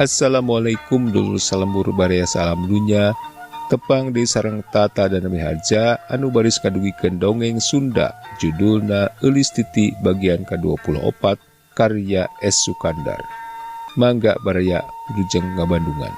Assalamualaikum dulur salembur barea salam dunya tepang di sareng tata dan miharja anu baris kadugikeun dongeng Sunda judulna Eulis Titi bagian ke-24 karya S. Sukandar. Mangga baraya Wilujeng Ngabandungan.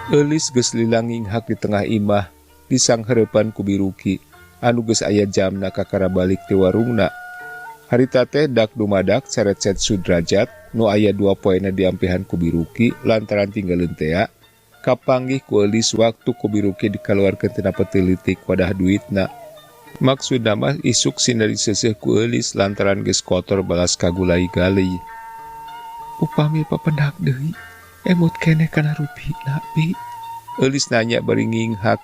Eulis geus lilanging hak di tengah imah disang harapan ku Biruki anu geus aya jamna kakara balik ti warungna. Harita teh dak dumadak ceret-cet Sudrajat nu aya 2 poena diampihan ku Biruki lantaran tinggalin tea kapanggih ku Eulis waktu ku Biruki dikaluarkeun tina peti litik wadah duitna. Maksudna mah isuk sindari seuseuh ku Eulis lantaran geus kotor balas kagulai-galei. Upami papendak deui emut keneh kana rupina bi. Eulis nanya beringing hak.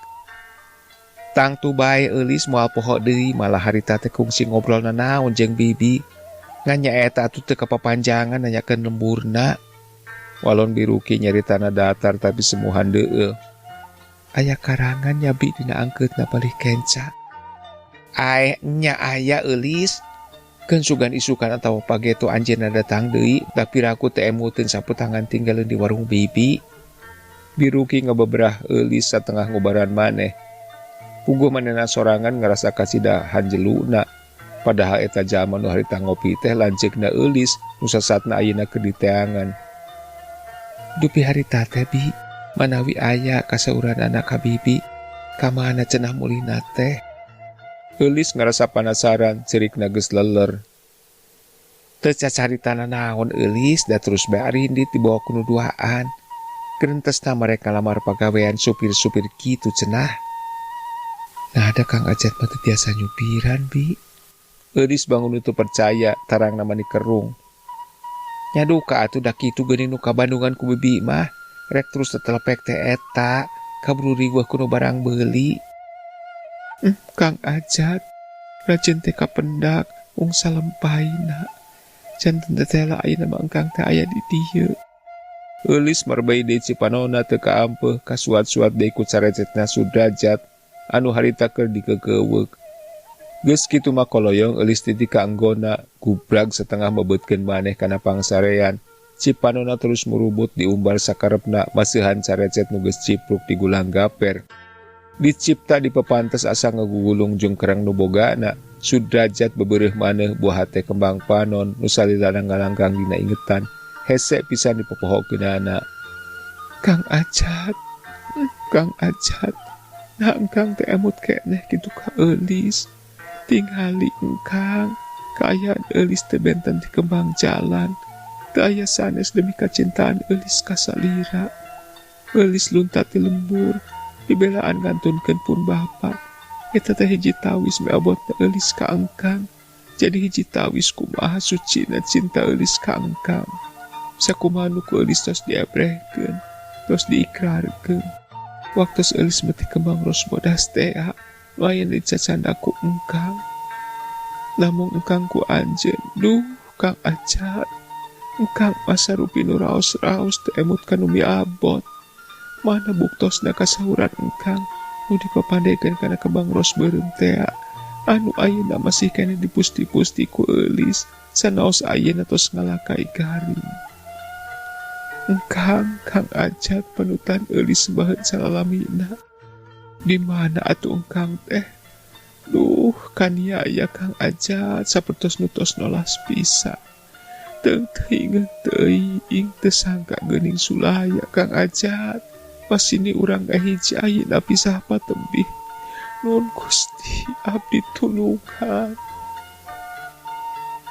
Tang tu bae Eulis moal poho deui malah harita teh kungsi ngobrolna naon jeung bibi. Nganya eta atuh teu kapapanjangan nanyakeun lemburna. Walon Biruki nyaritana datar tapi semuhan deueul. Aya karangan nya bi dina angkeutna balik kenca. Nya aya Eulis. Keun sugan isukan atawa pageto anjeunna datang deui tapi raku teh emuteun saputangan tinggalin di warung bibi. Biruki ngabeberah Eulis satengah ngobaran maneh. Puguh manehna sorangan ngarasa kasidahan jeluna. Padahal eta jaman nu harita ngopi teh lanceukna Eulis nu sasatna ayeuna keur diteangan. Dupi harita teh bi, manawi aya kasauran anak ka bibi, ka mana cenah mulina teh. Eulis ngarasa penasaran, cirikna geus leler. Teu cacaritana naon Eulis da terus bae ari hindit dibawa ku nuduaan. Gerentesna mereka lamar pagawean supir-supir kitu cenah. Nah ada Kang Ajat mah teu tiasa nyupiran bi. Eulis bangun itu percaya tarang nama dikerung. Nyaduka atuh da kitu geuning nu kabandungan ku bibi mah rek terus tetelepek teh eta kaburu riweuh kuno barang beuli. Kang Ajat, rajin teh kapendak, ung salampaina. Janten teh lah ayeuna mah engkang teh aya di dieu. Eulis marbei deui cipanonna teu kaampeuh kasuat-suat deui ku carecetna Sudrajat anu harita keur dikeukeuweuk. Geus kitu mah koloyong Eulis titi ka anggona gubrag setengah mebeutkeun maneh kana pangsarean. Cipanonna terus murubut diumbar sakarepna maseuhan carecet nu geus cipruk di gulang gaper. Dicipta di pepantes asa ngagugulung jeung kerang nu bogana. Sudrajat bebeureuh maneh buah hate kembang panon nu salila langgang dina ingetan hese pisan dipopohokeunana. Kang Ajat, Kang Ajat, nah engkang teh emut keneh kitu ka Eulis. Tingali engkang, kaayaan Eulis teh benten di kembang jalan. Teu aya sanes demi kacintaan Eulis ka salira. Eulis luntat di lembur. Dibelaan ngantunkeun pun bapa. Eta teh hiji tawis me abotna Eulis ka engkang. Jadi hiji tawis kumaha sucina cinta Eulis ka engkang. Sakumaha nu ku Eulis tos diebrehkeun, tos diikrarkeun. Waktu Eulis meti kembang ros bodas tea, nu aya dicacanda ku engkang. Lamun engkang ku anjeun, duh Kang Ajat. Engkang masa rupi nu raos-raos teu emut kanu miabot. Mana buktosna kasahuran engkang nu dipapandekeun kana kembang ros beureum tea anu ayeuna masih keneh dipusti-pusti ku Eulis sanaos ayeuna tos ngalakai garing. Engkang Kang Ajat panutan Eulis baheun salalamina. Di mana atuh engkang teh? Duh kaniaya Kang Ajat sapertos nu tos nolas pisan. Teuing teuing teu sangka geuning sulaya Kang Ajat. Pas ini urang hiji ayeuna pisah patembih. Nuhun Gusti abdi tulungan.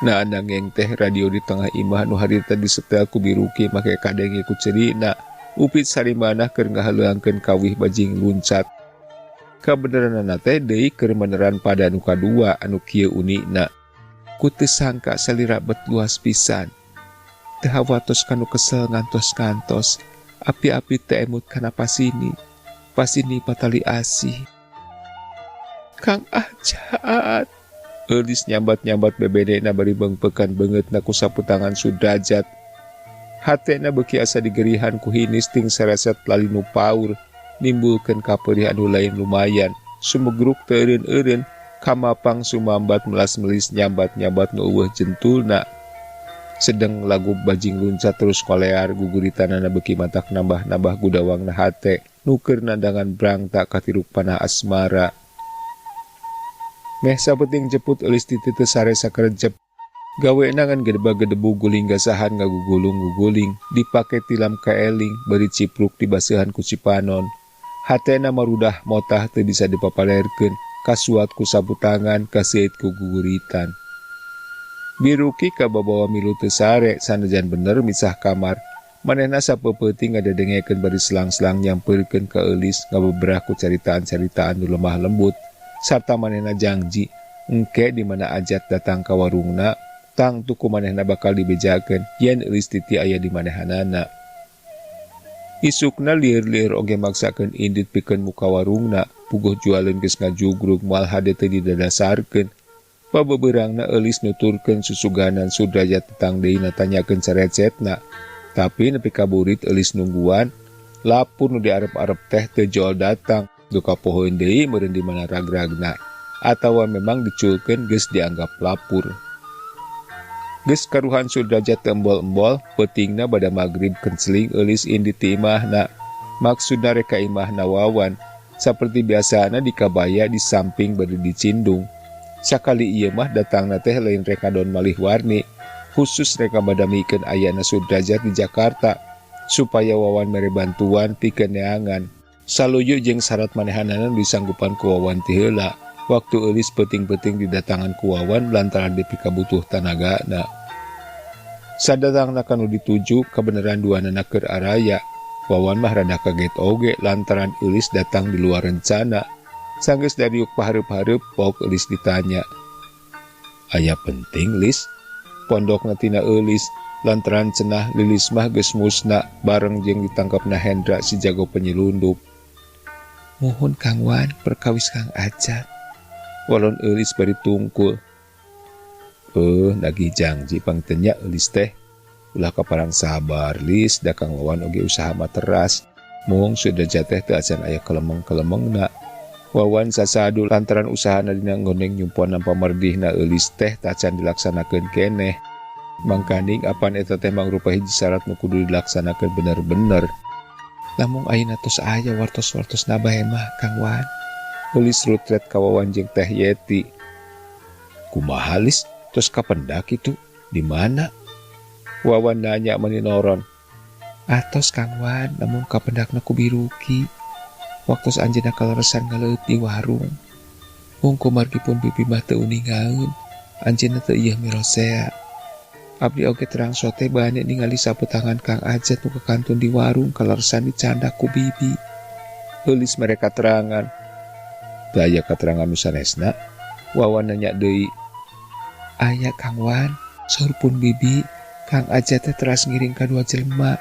Nah nanging teh radio di tengah imah nu harita disetel ku Biruki make kadenge ku cerina. Upit sarimanah keur ngahaleuangkeun kawih bajing luncat. Kabeneranna teh deui keur meneran pada nu kadua anu kieu unikna. Ku teu sangka salira bet luas pisan. Teu hawatos kanu kesel ngantos-ngantos. Api-api teh emut kana pasini patali asih. Kang Ajat, Eulis nyambat-nyambat bebedena bari beungpeukan beungeutna ku saputangan Sudrajat. Hatena beki asa digerihan ku hinis ting sareset lali nu paur, nimbulkeun kaperih anu lain lumayan, sumegruk teu eureun-eureun, kamapang sumambat melas-melis nyambat-nyambat nu eueuh jentulna. Sedeng lagu bajing luncat terus kolear guguritanana beki matak nambah-nambah gudawangna hate, nuker nandangan brangta katiruk panah asmara. Meh sapeting jeput eulis ti teu sare sakerejep. Gawe nangan gedeba-gedebu guling gasahan ngagugulung-guguling, dipake tilam kaeling, beri cipruk di baseuhan ku cipanon. Hatena marudah motah teu bisa dipapalerkeun, kasuat ku sapu tangan, kaseuit ku guguritan. Biruki kababawa milu teu sare, sanajan bener misah kamar. Manehna sapeupeting ngadedengekeun bari selang-selang nyampeurkeun ka eulis ngabeberah ku caritaan-caritaan nu lemah lembut, sarta manehna janji engke di mana ajat datang ka warungna, tangtu ku manehna bakal dibejakeun yen eulis titi aya di manehanana. Isukna lieur-lieur oge maksakeun indit pikeun muka warungna, puguh jualeun geus ngajugrug moal hade teu didadasarkeun. Pabebeurangna eulis nuturkeun susuganan Sudrajat tetang deui natanyakeun carecetna, tapi nepi ka burit eulis nungguan, lapur nu diarep-arep teh teu joal datang, duka pohoeun deui meureun di mana ragragna, atawa memang diculkeun geus dianggap lapur. Geus karuhan Sudrajat embol-embol, peutingna bada magrib kenceling eulis indit ti imahna. Maksudna reka imahna Wawan, saperti biasana dikabaya di samping bari dicindung. Sakali ieu mah datangna teh lain reka don malih warni, khusus reka bada mikeun ayana Sudrajat di Jakarta, supaya Wawan mere bantuan pikeun neangan. Saluyu jeung sarat manehanana disanggupan ku Wawan ti heula. Waktu eulis peuting-peuting didatangan ku Wawan lantaran depi kabutuh tanagana. Sadatangna kanu dituju kabeneran duanana keur araya. Wawan mah rada kaget oge lantaran eulis datang di luar rencana. Sanggeus dariuk pahareup-hareup pok eulis ditanya. Aya penting, Lis? Pondokna tina eulis lantaran cenah Lilis mah geus musna bareng jeung ditangkapna Hendra si jago penyelundup. Mohon Kang Wan perkawis Kang Ajat. Walon eulis bari tungkul. Nagih janji pangtenya eulis teh. Ulah kaparang sabar Lis, da Kang Wawan oge usaha materas. Mung Sudrajat teh teu acan aya kelemeng-kelemengna. Wawan sasadu lantaran usahana dina ngoneng nyumpuan pamerdihna eulis teh tacan dilaksanakeun keneh. Mangkaning apan eta teh mangrupa hiji syarat nu kudu dilaksanakeun bener-bener. Lamun ayeuna tos aya wartos-wartosna bae mah Kang Wan. Eulis rutret ka Wawan jeung Teh Yeti. Kumaha Lis? Tos kapendak itu? Di mana? Wawan nanya maninoron. Atos Kang Wan, namun kapendakna ku Biruki. Waktu anjeunna kaleresan ngaleut di warung. Mungku margipun bibi mah teu uningaeun, anjeunna teu ieu mirosea. Abdi oge terang sote bane ningali saputangan Kang Ajat nu kakantun di warung kaleresan dicandak ku bibi. Eulis mereka terangan. Teu aya katerangan nu sanesna? Wawan nanya deui. Aya Kang Wan, saur pun bibi, Kang Ajat teh teras ngiring ka dua jelema.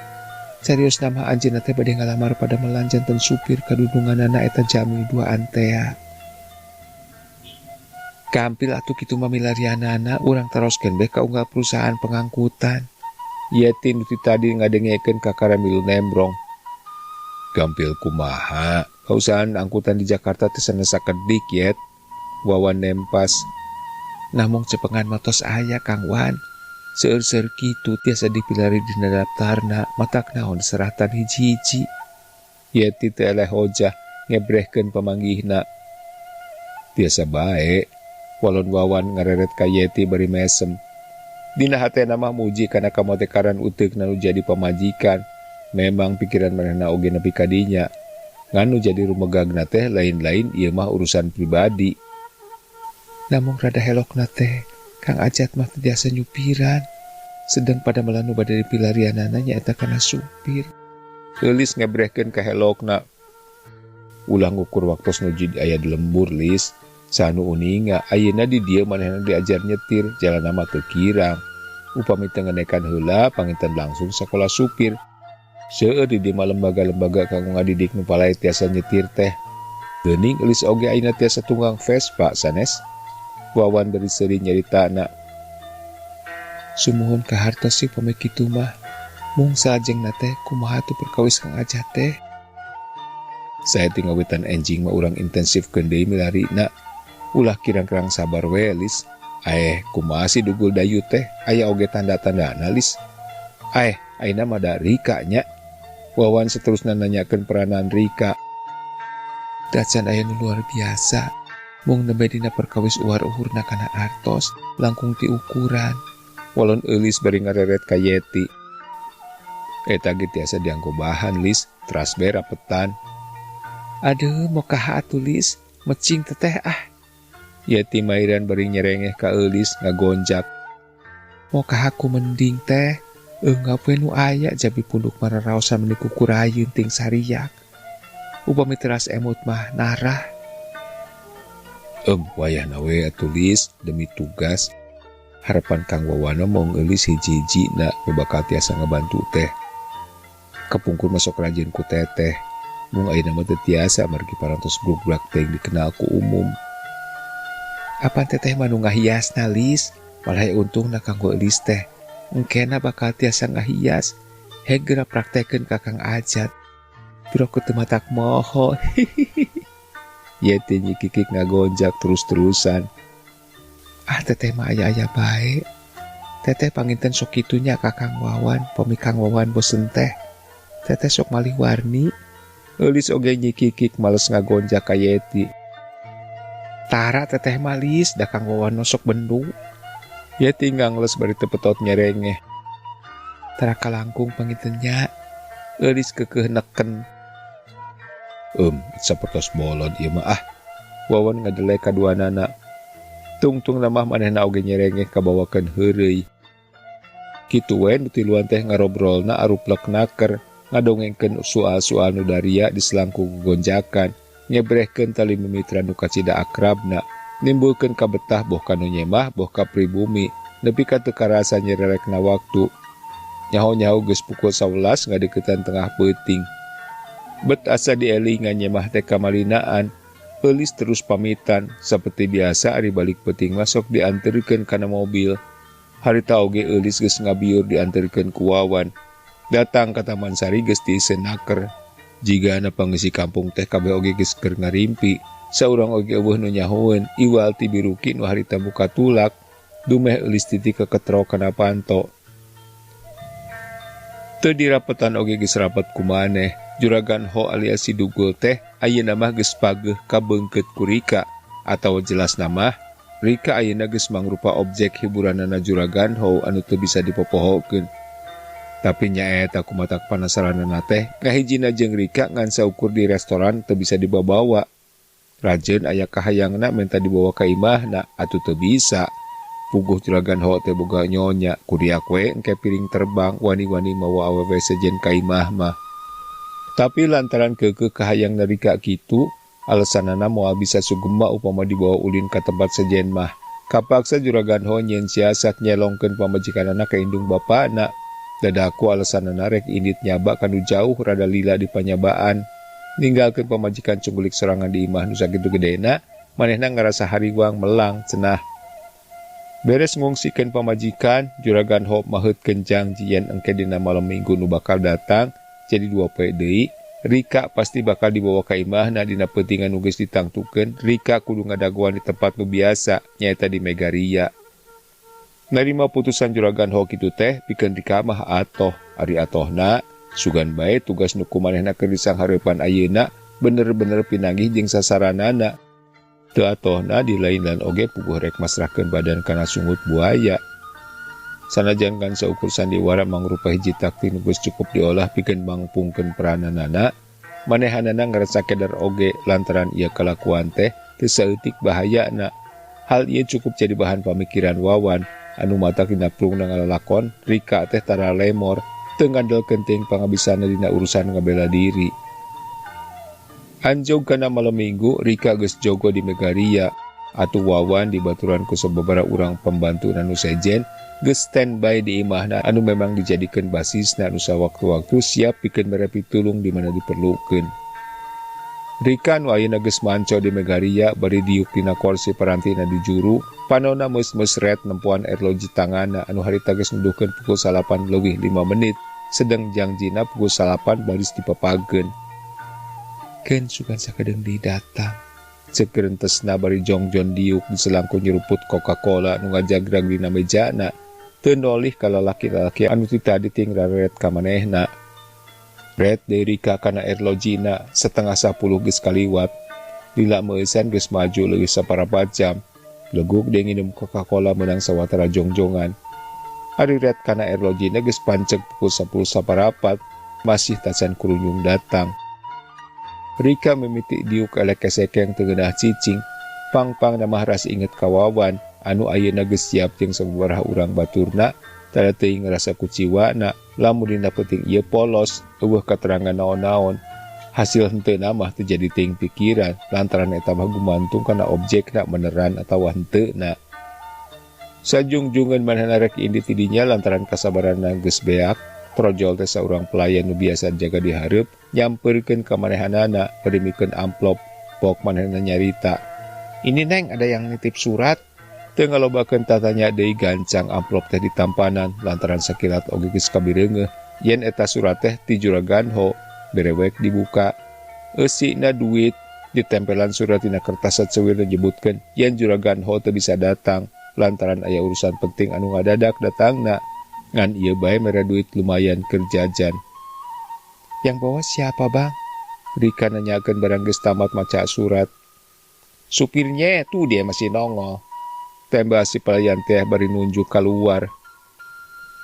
Carios nama anjeunna teh bade ngalamar pada melan janten supir kadudunganana eta Jamil dua antea. Kampil atuh kitu mah milarianana urang taroskeun beh ka unggal perusahaan pengangkutan. Yeti nu ti tadi ngadengekeun ka Karamilu nembrong. Gampil kumaha? Perusahaan angkutan di Jakarta teh sanes sakedik Yet. Wawan nempas. Namung cepengan matos aya Kang Wan. Seueur-seueur kitu tiasa dipilari dina daftarna, matak naon seratan hiji-hiji. Yeti teh eleh hojah ngebrehkeun pamanggihna. Tiasa bae, walon Wawan ngareret ka Yeti bari mesem. Dina hatena mah muji kana kamotekaran uteukna nu jadi pamajikan. Memang pikiran manehna oge nepi ka dinya. Nganu jadi rumegagna teh lain-lain ieu mah urusan pribadi. Namung rada helokna teh Kang Ajat mah tiasa nyupiran, sedang pada melanu bade dipilarianana nyaeta kana supir. Eulis ngebrehkeun ka helokna. Ulang ukur waktos nuju aya di lembur Lis, sanu uninga ayeuna di dieu manehna diajar nyetir, jalanna mah teu kirang. Upami teu ngenekan heula panginten langsung sakola supir. Seueur di dieu mah lembaga-lembaga kanggo ngadidik nu palae tiasa nyetir teh. Geuning Eulis oge ayeuna tiasa tunggang Vespa sanes. Wawan dari seri nyaritana. Sumuhun kahartos si pame kitu mah. Mung sajeng nate kumaha tuh perkawis Kang Ajat teh. Saya tinggal wetan enjing mah urang intensif deui milarina. Ulah kirang-kirang sabar we Lis. Kumaha si dugul dayu teh aya oge tanda-tanda analis. Aina mah da Rika nya. Wawan seterusna nanyakeun peranan Rika. Dacan aya nu luar biasa. Mung nembe dina perkawis uar-uhurna kana artos langkung ti ukuran. Walon eulis bari ngareret ka Yeti. Eta ge tiasa dianggo bahan Lis, teras bae rapetan. Aduh, mau kaha atuh Lis, mecing teteh ah. Yeti mairan bari nyerengeh ka eulis ngagonjak. Mau kaha ku mending teh, enggak poe nu aya jabi punduk mararaosan meni kukurayeun ting sariak. Upami teras emut mah narah. Wayahna we atuh Lis, demi tugas. Harapan Kang Wawana mau eulis hiji-hiji na bakal tiasa ngabantu teh. Kepungkur masuk rajin ku teteh. Mung ayeuna mah teu tiasa margi parantos grup-grup teh dikenal ku umum. Apaan teteh mah nu ngahiasna Lis? Malah untungna kanggo Lis teh. Engkena bakal tiasa ngahias. Hegera praktekeun ka Kang Ajat. Piro teu matak moho. Yeti nyikikik ngagonjak terus-terusan. Teteh mah aya-aya bae. Teteh panginten sok kitunya ka Kang Wawan, pami Kang Wawan bosen teh. Teteh sok malih warni. Eulis oge nyikikik males ngagonjak ka Yeti. Tara teteh malis da Kang Wawan nosok bendung. Yeti ngangles bari teu petot nyerengeh. Tara kalangkung pangintennya. Eulis keukeuh neken. Sapertos bolon ieu mah ah. Wawan ngadelek kaduanana. Tungtung namah manehna oge nyerengeh kabawakeun heureuy. Kitu we nu tiluan teh ngarobrolna aruplek naker, ngadongengkeun soal-soal nu daria di selangkung gonjakan, nyebrehkeun tali mimitra nu kacida akrabna, nimbulkeun kabetah boh kanu nyemah boh ka pribumi, nepi ka teu karasa nyererekna waktu. Nyaho-nyaho geus pukul 11 ngadeuketan tengah peuting. Bet asa dielingan nyemah teh kamalinaan. Eulis terus pamitan, seperti biasa ari balik peuting masuk dianterkeun kana mobil. Harita oge eulis geus ngabiur dianterkeun ku Wawan. Datang ka Taman Sari geus dieuseun naker. Jigana pangeusi kampung teh kabeh oge geus keur ngarimpi. Saurang oge eueuh nu nyahoeun iwal ti Biruki nu harita buka tulak. Dumeh eulis titi keketro kana panto. Teu dirapetan oge geus rapet kumaneh. Juragan Ho alias si dugul teh ayeuna mah geus pageuh kabeungkeut ku Rika, atawa jelas nama Rika ayeuna geus mangrupa objek hiburanana Juragan Ho anu teu bisa dipopohokeun. Tapi nyaeta kumatak panasaranana teh ngahijina jeung Rika ngan saukur di restoran teu bisa dibawa. Rajeun aya kahayangna menta dibawa ka imahna atuh teu bisa. Puguh Juragan Ho teh boga nyonya, kuriak we engke piring terbang wani-wani mawa awewe sejen ka imah mah. Tapi lantaran keukeuh kahayang Rika kitu, alesanana moal bisa sugema upama dibawa ulin ka tempat sejen mah. Kapaksa Juragan Ho nyen siasat nyelongkeun pamajikanana ka indung bapana. Dadaku alesanana rek indit nyaba kanu jauh rada lila di panyabaan. Ninggalkeun pamajikan cunggulik sorangan di imah nu sakitu gedena, manehna ngarasa hariwang melang cenah. Beres ngungsikeun pamajikan, Juragan Ho maheutkeun janji yen engke dina malam Minggu nu bakal datang. Jadi 2 poe deui, Rika pasti bakal dibawa ka imahna dina peutingan nu geus ditangtukeun. Rika kudu ngadagoan di tempat nu biasa, nyaeta di Megaria. Narima putusan Juragan Ho kitu teh, pikeun Rika mah atoh. Ari atohna, sugan bae tugas nu kumanehna keur disanghareupan ayeuna bener-bener pinanggih jeung sasaranana. Teu atohna di lain-lain oge puguh rek masrahkeun badan kana sungut buaya. Sanajan kan saukur sandiwara mangrupa hiji taktik nu geus cukup diolah pikeun mangpungkeun perananana, manehanana ngarasa kedar oge lantaran ieu kalakuan teh teu saeutik bahayana. Hal ieu cukup jadi bahan pamikiran Wawan anu matak dina plungna ngalalakon Rika teh tara lemor teu ngandelkeun teuing pangabisana dina urusan ngabela diri. Anjog kana malam Minggu, Rika geus jogo di Megaria. Atuh Wawan dibaturan ku sababaraha urang pembantu anu sejen geus standby di imahna anu memang dijadikeun basisna anu sawaktu-waktu siap pikeun mere pitulung di mana diperlukeun. Rika nu ayeuna geus manco di Megaria bari diuk dina kursi parantina di juru, panonna meus-meus ret nempuan erloji tanganna anu harita geus nuduhkeun pukul 8:05 menit. sedang jangjina pukul 8 baris dipapagen. Ken sugan sakadeng di datang. Sekerentesna bari jongjon diuk di selangku nyeruput Coca-Cola nu ngajagrag dina mejana. Teu nolih ka lalaki-lalaki anu ti tadi ting raret ka manehna. Red dari Rika kana Erlogina setengah 10 geus kaliwat. Lila meusan geus maju leuwih saparapat jam. Leguk dia nginum Coca-Cola menang sawatara jongjongan. Ari Red kana Erlogina geus panceg pukul 10 saparapat, masih tacan kurunyung datang. Rika mimiti diuk elek kesekeng teu geunah cicing. Pang-pang namah ras inget kawawan anu ayeuna geus siap jeung sababaraha urang baturna. Tada teuing ngerasa kuciwana, lamun dina penting ieu polos, eueuh katerangan naon-naon. Hasil henteu mah teu jadi teuing pikiran, lantaran eta mah gumantung kana objekna beneran atawa henteu na. Sajungjungan manehna rek indi tidinya lantaran kasabaranna geus beak, trojol teh saurang pelayan nu biasa jaga di hareup, nyampeurkeun ka manehanana, berdemikeun amplop, pok manehna nyarita. "Ini Neng, ada yang nitip surat." Teu ngalobakeun tatanya deui gancang amplop teh ditampanan lantaran sakilat oge geus kabireungeuh yen eta surat teh ti Juragan Ho. Berewek dibuka, eusina duit, ditempelan surat dina kertas saceuwir nyebutkeun yen Juragan Ho teu bisa datang lantaran aya urusan penting anu ngadadak datangna. Ngan ieu bae mere duit lumayan keur jajan. "Yang bawa siapa, Bang?" Rika nanyakeun barang geus tamat maca surat. "Supirnya tuh dia masih nongol." Tembak si pelayan teh bari nunjuk keluar.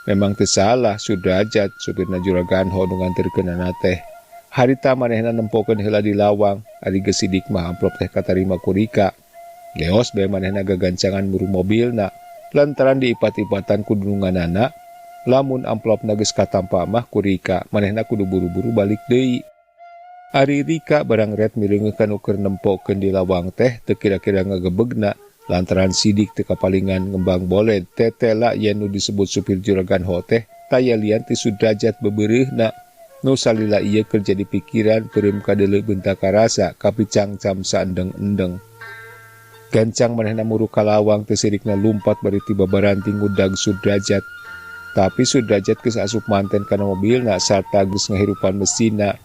Memang teu salah Sudrajat supirna Juragan Ho nu nganterkeunana teh. Harita manehna nempokeun heula di lawang, ari geus sidik mah amplop teh katarima ku Rika. Geos bae manehna gagancangan muru mobilna, lantaran diipat-ipatan ku dununganana. Lamun amplopna geus katampa mah ku Rika, manehna kudu buru-buru balik deui. Ari Rika barang Red mireungeuh kanu keur nempokeun di lawang teh teu kira-kira ngagebegna. Lantaran sidik teu kapalingan ngembang boled tetela yen nu disebut supir Juragan Ho teh taya lian ti Sudrajat bebeureuhna. Nu salila ieu keur jadi pikiran peureum kadeuleu bentaka rasa kapicang cam saendeng-endeng. Gancang manehna muru ka lawang teu sirikna lumpat bari tiba baranting ngudag Sudrajat. Tapi Sudrajat geus asup manten kana mobilna sarta geus ngahirupan mesinna.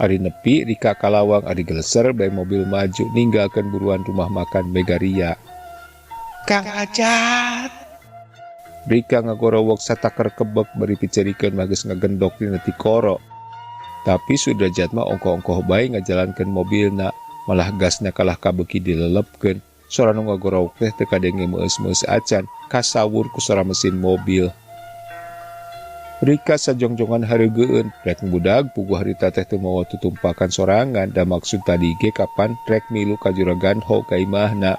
Ari nepi Rika ka lawang, ari geleser bae mobil maju ninggalkeun buruan rumah makan Megaria. "Kang Ajat!" Rika ngagorowok sataker kebek bari picerikeun mah geus ngagendok dina ti koro. Tapi Sudrajat mah ongkoh-ongkoh bae ngajalankeun mobilna, malah gasna kalah kabeuki dilelepkeun. Sora nu ngagorowok teh teu kadenge meus-meus acan, kasawur ku sora mesin mobil. Rika sajongjongan hareugeun, rek budag puguh harita teh teu mawa tutumpakan sorangan da maksud tadi ge kapan rek milu ka Juragan Ho ka imahna.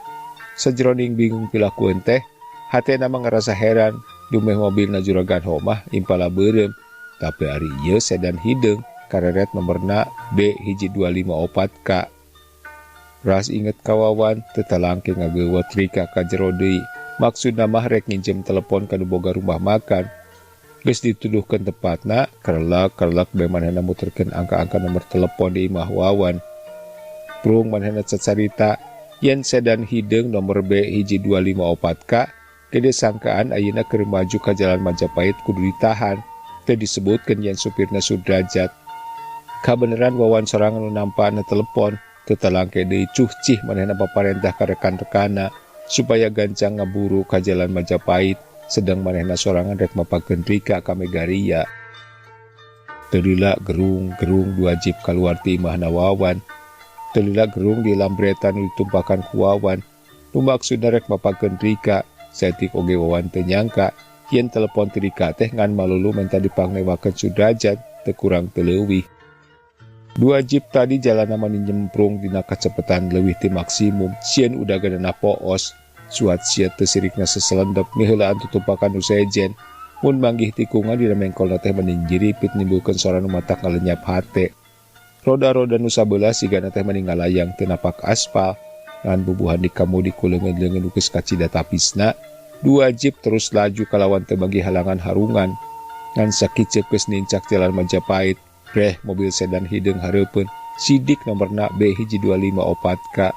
Sajroning bingung pilakueun teh, hatena mah ngarasa heran, dumeh mobilna Juragan Ho mah impala beureum, tapi ari ieu sedan hideung, kareret nomorna B1254K. Ras inget kawawan, teu talangke ngageuwet Rika ka jero deui, maksudna mah rek nginjem telepon kanu boga rumah makan. Geus dituduhkeun tepatna, kerlek bae manehna muterkeun angka-angka nomor telepon di imah Wawan. Prung manehna cacarita yen sedan hideung nomor B1254K gede sangkaan ayeuna keur maju ka jalan Majapahit kudu ditahan. Teu disebutkeun yen supirna Sudrajat. Kabeneran Wawan sorangan nu nampana telepon, teu talangke deui cuh-cih manehna paparentah ka rekan-rekanna supaya gancang ngaburu ka jalan Majapahit. Sedang manehna sorangan rek mapakeun Rika ka Megaria. Teu lila gerung-gerung 2 jeep kaluar ti imahna Wawan. Teu lila gerung di lambretan ditumpakan ku Wawan. Nu maksudna rek mapakeun Rika. Saeutik oge Wawan teu nyangka yen telepon ti Rika teh ngan malulu menta dipangnewakeun Sudrajat, teu kurang teu leuwih. 2 jeep tadi jalanna mani nyemprung dina kacepetan leuwih ti maksimum, sieun udaganana poos. Suat sia teu sirikna seselendep ngeheulaan tutumpakan nu sejen. Mun manggih tikungan dina mengkolna teh mending jiripit nimbulkeun sora nu matak ngalenyap hate. Roda-roda nu sabeula sigana teh mending ngalayang teu napak aspal. Ngan bubuhan di kamudi ku leungeun-leungeun nu geus kacida tapisna. 2 jeep terus laju kalawan teu bagi halangan harungan. Ngan sakiceuk geus nincak jalan Majapahit. Reh mobil sedan hideung hareupeun. Sidik nomorna B1254K.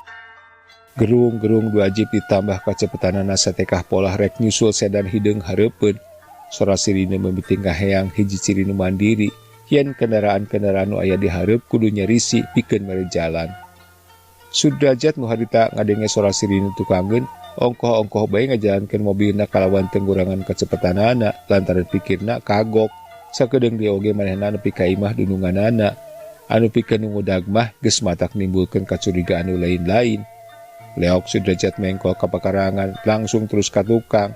Gerung-gerung 2 jeep ditambah kacepetanana satekah polah rek nyusul sedan hideung hareupeun. Sora sirine memiting ngaheang hiji ciri nu mandiri, yen kendaraan-kendaraan nu aya di hareup kudunya risi pikeun mere jalan. Sudrajat nu harita ngadenge sora sirine tukanggeun, ongkoh-ongkoh bae ngajalankeun mobilna kalawan tenggurangan kecepatanana lantaran pikirna kagok. Sakedeung dia oge manehna nepi ka imah dununganana. Anu pikeun nu ngudag mah geus matak nimbulkeun kacurigaan nu lain-lain. Leok Sudrajat mengkol ka pakarangan langsung terus ka tukang.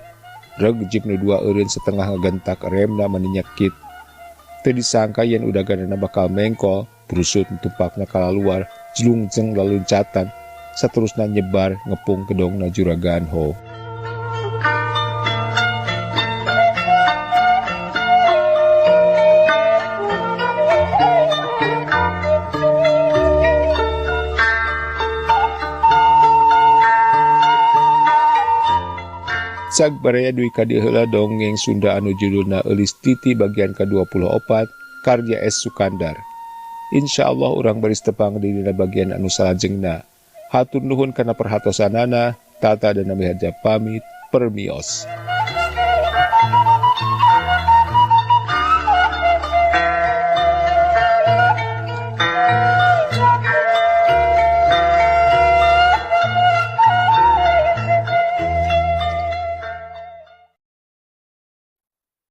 Reg jeep nu 2 eureun setengah ngagentak remna menyekit. Teu disangka yen udaganana bakal mengkol, brusut tumpakna kalaluar, jelungjeng laluncatan, saterusna nyebar ngepung kedongna juragan ho. Cag baraya duwi kadi heula dongeng Sunda anu judulna Eulis Titi bagian ke-24 karya S. Sukandar. Insyaallah urang baris tepang dina bagian anu salajengna. Hatur nuhun kana perhatosanana, tata dan nami hadja pamit, permios.